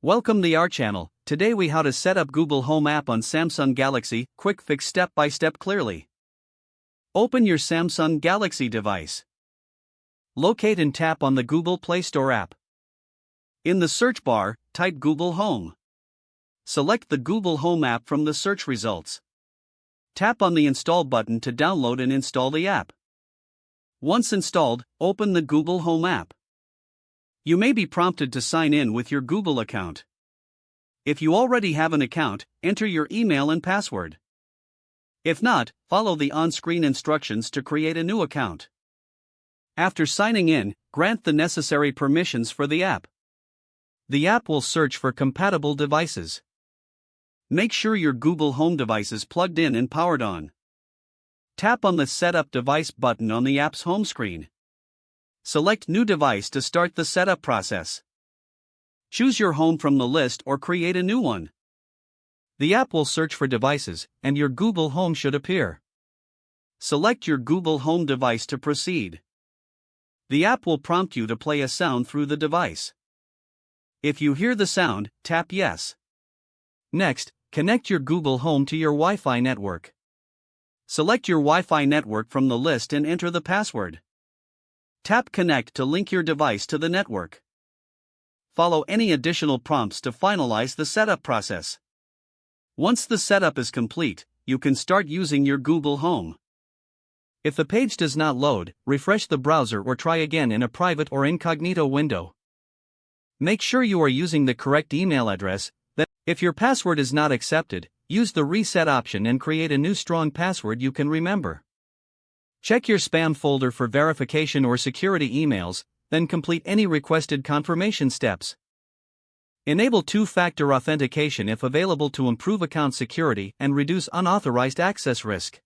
Welcome to our channel. Today we how to set up Google Home app on Samsung Galaxy, quick fix step by step clearly. Open your Samsung Galaxy device. Locate and tap on the Google Play Store app. In the search bar, type Google Home. Select the Google Home app from the search results. Tap on the Install button to download and install the app. Once installed, open the Google Home app. You may be prompted to sign in with your Google account. If you already have an account, enter your email and password. If not, follow the on-screen instructions to create a new account. After signing in, grant the necessary permissions for the app. The app will search for compatible devices. Make sure your Google Home device is plugged in and powered on. Tap on the Setup Device button on the app's home screen. Select New Device to start the setup process. Choose your home from the list or create a new one. The app will search for devices, and your Google Home should appear. Select your Google Home device to proceed. The app will prompt you to play a sound through the device. If you hear the sound, tap Yes. Next, connect your Google Home to your Wi-Fi network. Select your Wi-Fi network from the list and enter the password. Tap Connect to link your device to the network. Follow any additional prompts to finalize the setup process. Once the setup is complete, you can start using your Google Home. If the page does not load, refresh the browser or try again in a private or incognito window. Make sure you are using the correct email address. If your password is not accepted, use the reset option and create a new strong password you can remember. Check your spam folder for verification or security emails, then complete any requested confirmation steps. Enable two-factor authentication if available to improve account security and reduce unauthorized access risk.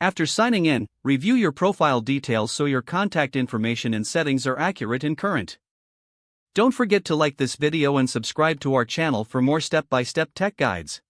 After signing in, review your profile details so your contact information and settings are accurate and current. Don't forget to like this video and subscribe to our channel for more step-by-step tech guides.